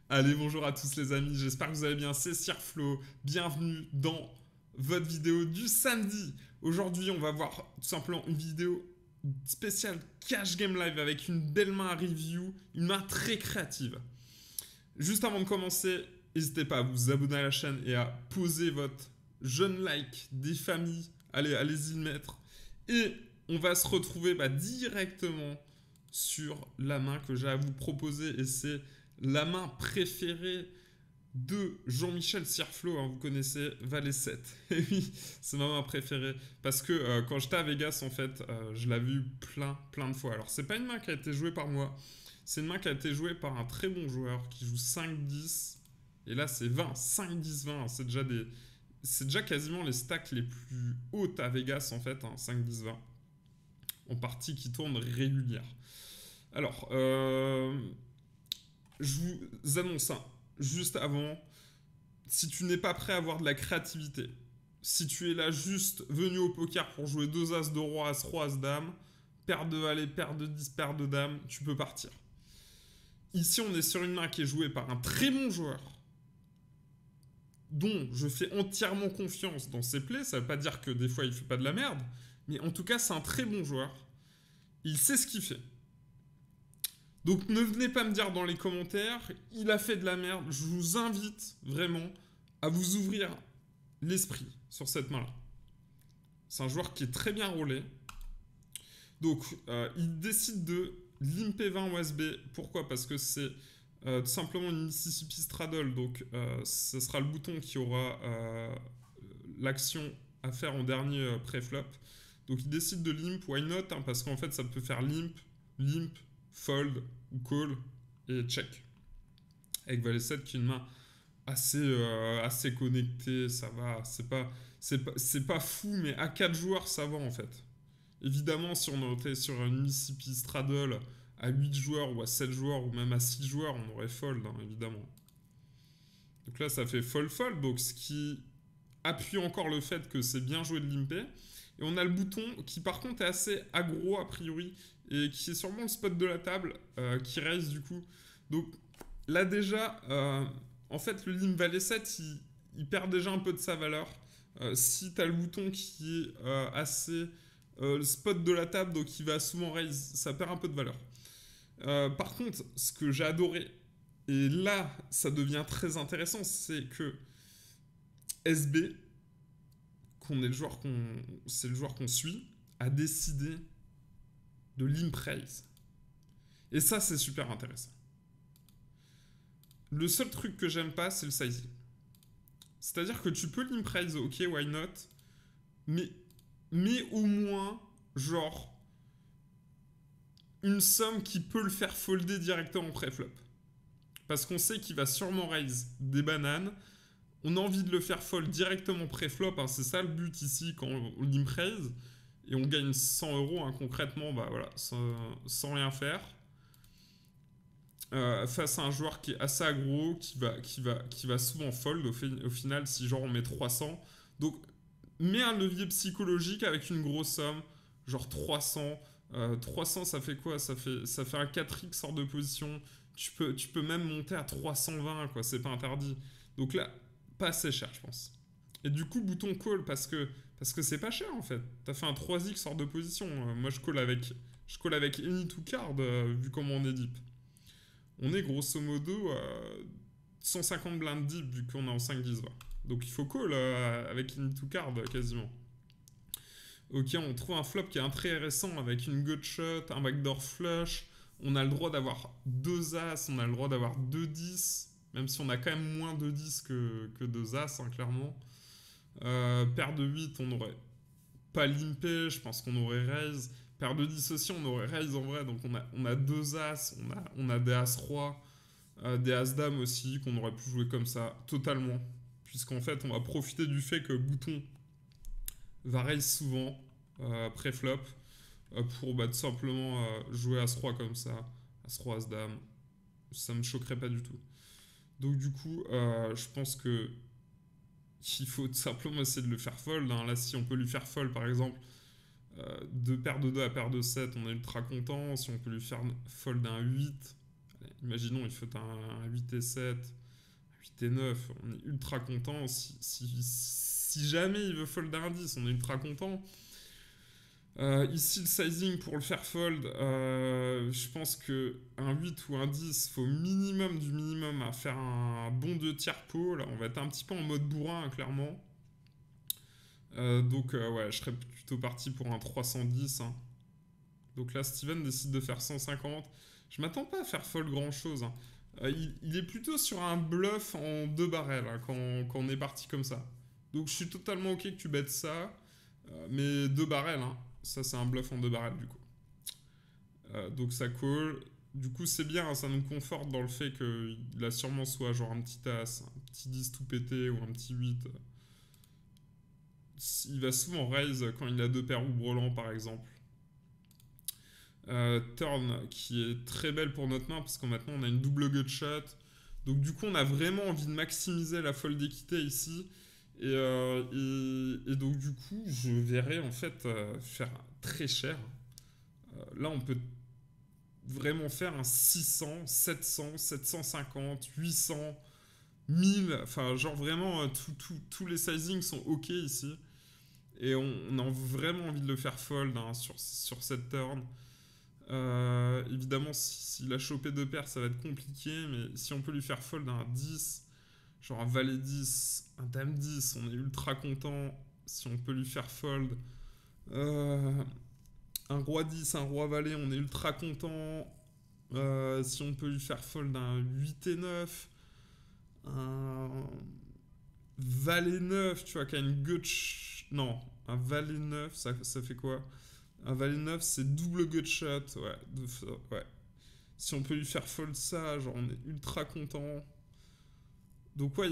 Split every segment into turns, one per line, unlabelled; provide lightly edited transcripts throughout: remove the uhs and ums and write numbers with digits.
Allez, bonjour à tous les amis, j'espère que vous allez bien, c'est Sirflo, bienvenue dans votre vidéo du samedi. Aujourd'hui, on va voir tout simplement une vidéo spéciale Cash Game Live avec une belle main à review, une main très créative. Juste avant de commencer, n'hésitez pas à vous abonner à la chaîne et à poser votre jeune like des familles. Allez, allez-y le mettre. Et on va se retrouver directement sur la main que j'ai à vous proposer. Et c'est la main préférée de Jean-Michel Sirflo, hein, vous connaissez Valet 7. Et oui, c'est ma main préférée. Parce que quand j'étais à Vegas, en fait, je l'avais vu plein de fois. Alors, c'est pas une main qui a été jouée par moi. C'est une main qui a été jouée par un très bon joueur qui joue 5-10. Et là, c'est 20. 5-10-20. C'est déjà quasiment les stacks les plus hautes à Vegas, en fait. Hein, 5-10-20. En partie qui tourne régulière. Alors, je vous annonce juste avant, si tu n'es pas prêt à avoir de la créativité, si tu es là juste venu au poker pour jouer 2 as de roi, as roi, as dame, paire de valet, paire de 10, paire de dame, tu peux partir. Ici, on est sur une main qui est jouée par un très bon joueur, dont je fais entièrement confiance dans ses plays. Ça ne veut pas dire que des fois il fait pas de la merde, mais en tout cas, c'est un très bon joueur. Il sait ce qu'il fait. Donc ne venez pas me dire dans les commentaires, il a fait de la merde. Je vous invite vraiment à vous ouvrir l'esprit sur cette main-là. C'est un joueur qui est très bien roulé. Donc il décide de limper 20 OSB. Pourquoi? Parce que c'est tout simplement une Mississippi Straddle. Donc ce sera le bouton qui aura l'action à faire en dernier pré-flop. Donc il décide de limp, why not, hein, parce qu'en fait ça peut faire limp, fold ou call et check. Avec Valet 7 qui est une main assez connectée, ça va, c'est pas fou, mais à 4 joueurs ça va en fait. Évidemment, si on était sur une Mississippi Straddle à 8 joueurs ou à 7 joueurs ou même à 6 joueurs, on aurait fold, hein, évidemment. Donc là, ça fait fold, donc ce qui appuie encore le fait que c'est bien joué de limper. Et on a le bouton qui par contre est assez aggro a priori et qui est sûrement le spot de la table qui raise du coup. Donc là déjà, en fait le limp valet 7 il perd déjà un peu de sa valeur. Si tu as le bouton qui est assez le spot de la table, donc il va souvent raise, ça perd un peu de valeur. Par contre, ce que j'ai adoré, et là ça devient très intéressant, c'est que SB, c'est le joueur qu'on suit, a décidé de limp raise. Et ça, c'est super intéressant. Le seul truc que j'aime pas, c'est le sizing. C'est-à-dire que tu peux limp raise, ok, why not, mais au moins, genre, une somme qui peut le faire folder directement en pré-flop. Parce qu'on sait qu'il va sûrement raise des bananes. On a envie de le faire fold directement pré-flop, hein, c'est ça le but ici quand on limp raise. Et on gagne 100 euros, hein, concrètement, bah voilà, sans rien faire. Face à un joueur qui est assez aggro, qui va souvent fold au final si genre on met 300. Donc, mets un levier psychologique avec une grosse somme, genre 300. 300, ça fait quoi ça fait un 4x hors de position. Tu peux même monter à 320, quoi, c'est pas interdit. Donc là, pas assez cher, je pense. Et du coup, bouton call, parce que c'est pas cher en fait. T'as fait un 3x hors de position. Moi, je call avec any to card, vu comment on est deep. On est grosso modo 150 blindes deep, vu qu'on est en 5-10. Voilà. Donc il faut call avec any to card quasiment. Ok, on trouve un flop qui est intéressant avec une gutshot, un backdoor flush. On a le droit d'avoir 2 as, on a le droit d'avoir 2 10, même si on a quand même moins de 10 que 2 as, hein, clairement. Paire de 8, on n'aurait pas limpé, je pense qu'on aurait raise. Paire de 10 aussi, on aurait raise en vrai, donc on a 2 as, on a des as roi, des as dame aussi, qu'on aurait pu jouer comme ça, totalement. Puisqu'en fait, on va profiter du fait que bouton va raise souvent, pré-flop, pour tout simplement jouer as roi comme ça, as roi, as dame. Ça me choquerait pas du tout. Donc du coup, je pense que il faut tout simplement essayer de le faire fold. Hein. Là, si on peut lui faire fold, par exemple, de paire de 2 à paire de 7, on est ultra content. Si on peut lui faire fold un 8, imaginons, il faut un 8 et 7, un 8 et 9, on est ultra content. Si jamais il veut fold un 10, on est ultra content. Ici, le sizing pour le faire fold, je pense qu'un 8 ou un 10, faut minimum du minimum à faire un bon 2 tiers pot. Là, on va être un petit peu en mode bourrin, hein, clairement. Donc, ouais, je serais plutôt parti pour un 310. Hein. Donc là, Steven décide de faire 150. Je m'attends pas à faire fold grand-chose. Hein. Il est plutôt sur un bluff en 2 barrels hein, quand on est parti comme ça. Donc, je suis totalement OK que tu bêtes ça. Mais 2 barrels, hein. Ça, c'est un bluff en 2 barrels, du coup. Donc, ça call. Du coup, c'est bien, hein, ça nous conforte dans le fait qu'il a sûrement soit genre un petit as, un petit 10 tout pété ou un petit 8. Il va souvent raise quand il a 2 paires ou brelan, par exemple. Turn, qui est très belle pour notre main, parce que maintenant, on a une double gut shot. Donc, du coup, on a vraiment envie de maximiser la fold d'équité ici. Et donc du coup, je verrais en fait faire très cher. Là, on peut vraiment faire un 600, 700, 750, 800, 1000. Enfin, genre vraiment, tous les sizings sont OK ici. Et on a vraiment envie de le faire fold hein, sur cette turn. Évidemment, s'il a chopé 2 paires, ça va être compliqué. Mais si on peut lui faire fold un 10... Genre un valet 10, un dame 10, on est ultra content si on peut lui faire fold. Un roi 10, un roi valet, on est ultra content si on peut lui faire fold un 8 et 9. Un valet 9, tu vois, qui a une gut... Non, un valet 9, ça fait quoi? Un valet 9, c'est double gut shot. Ouais. Si on peut lui faire fold ça, genre on est ultra content. Donc ouais,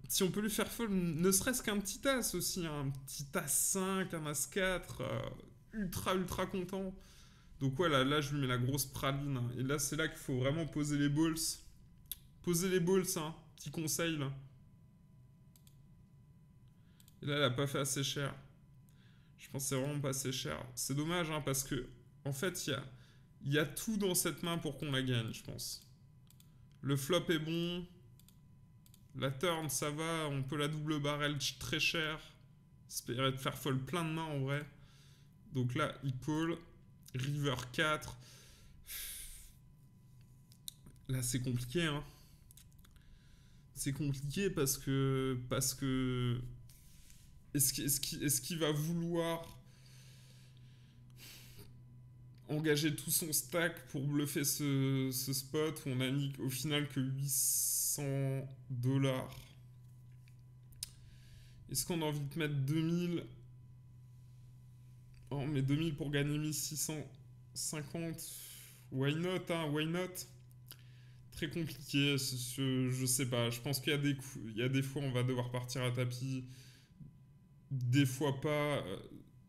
si on peut lui faire fold, ne serait-ce qu'un petit as aussi, hein, un petit as 5, un as 4, ultra content. Donc ouais, là je lui mets la grosse praline. Hein. Et là, c'est là qu'il faut vraiment poser les balls. Poser les balls, hein, petit conseil là. Et là, elle a pas fait assez cher. Je pense que c'est vraiment pas assez cher. C'est dommage, hein, parce que en fait, il y a tout dans cette main pour qu'on la gagne, je pense. Le flop est bon. La turn, ça va, on peut la double barrel très cher. Espérer de faire fold plein de mains en vrai. Donc là, il call. River 4. Là, c'est compliqué, hein. C'est compliqué parce que est-ce qu'il va vouloir engager tout son stack pour bluffer ce spot où on a mis au final que 800 $. Est-ce qu'on a envie de mettre 2000? Oh, mais 2000 pour gagner 1650. Why not, hein, why not? Très compliqué, je sais pas. Je pense qu'il y a des fois on va devoir partir à tapis. Des fois pas.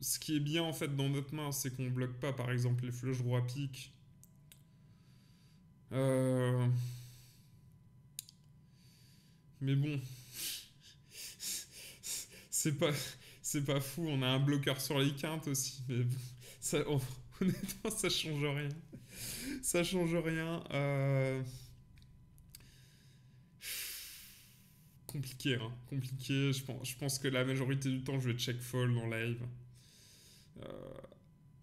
Ce qui est bien en fait dans notre main, c'est qu'on bloque pas par exemple les flush roi pique. Mais bon. c'est pas fou, on a un bloqueur sur les quintes aussi. Mais bon, honnêtement, ça change rien. Ça change rien. Compliqué, hein. Compliqué. Je pense que la majorité du temps, je vais check fold en live.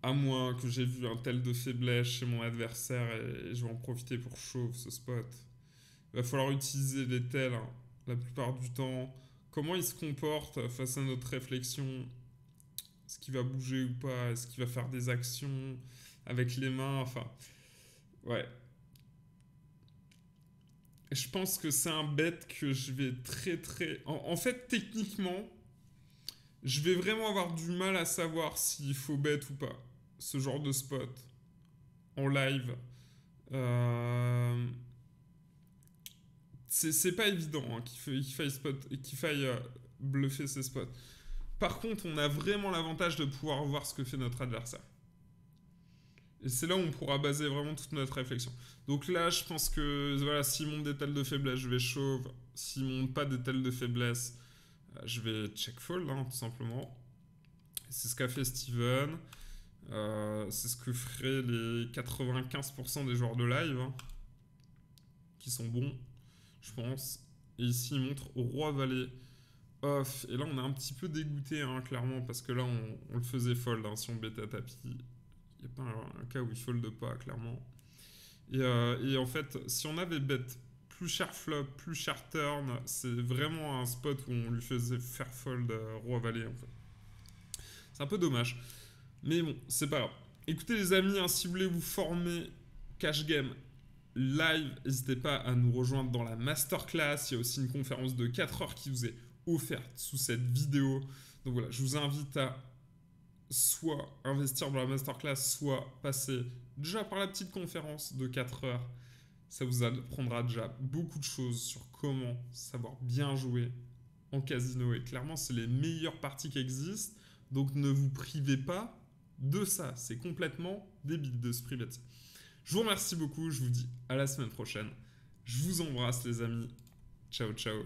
À moins que j'ai vu un tel de faiblesse chez mon adversaire et je vais en profiter pour shove ce spot. Il va falloir utiliser les tels hein, la plupart du temps. Comment il se comporte face à notre réflexion? Est-ce qu'il va bouger ou pas? Est-ce qu'il va faire des actions avec les mains? Enfin, ouais. Je pense que c'est un bet que je vais très... En fait, techniquement, je vais vraiment avoir du mal à savoir s'il faut bet ou pas. Ce genre de spot. En live. C'est pas évident hein, qu'il faille bluffer ces spots. Par contre, on a vraiment l'avantage de pouvoir voir ce que fait notre adversaire. Et c'est là où on pourra baser vraiment toute notre réflexion. Donc là, je pense que voilà, s'il monte des tels de faiblesse, je vais shove. S'il monte pas des tels de faiblesse, je vais check fold, hein, tout simplement. C'est ce qu'a fait Steven. C'est ce que feraient les 95% des joueurs de live. Hein. qui sont bons, je pense. Et ici, il montre roi valet off. Et là, on est un petit peu dégoûté, hein, clairement, parce que là, on le faisait fold, hein, si on bêtait à tapis. Il n'y a pas un cas où il fold pas, clairement. Et en fait, si on avait bet plus cher flop, plus cher turn, c'est vraiment un spot où on lui faisait faire fold roi valet, en fait. C'est un peu dommage. Mais bon, c'est pas grave. Écoutez les amis, hein, si vous voulez vous former cash game live, n'hésitez pas à nous rejoindre dans la masterclass. Il y a aussi une conférence de 4 heures qui vous est offerte sous cette vidéo. Donc voilà, je vous invite à soit investir dans la masterclass, soit passer déjà par la petite conférence de 4 heures. Ça vous apprendra déjà beaucoup de choses sur comment savoir bien jouer en casino. Et clairement, c'est les meilleures parties qui existent. Donc ne vous privez pas de ça. C'est complètement débile de se priver de ça. Je vous remercie beaucoup. Je vous dis à la semaine prochaine. Je vous embrasse les amis. Ciao, ciao.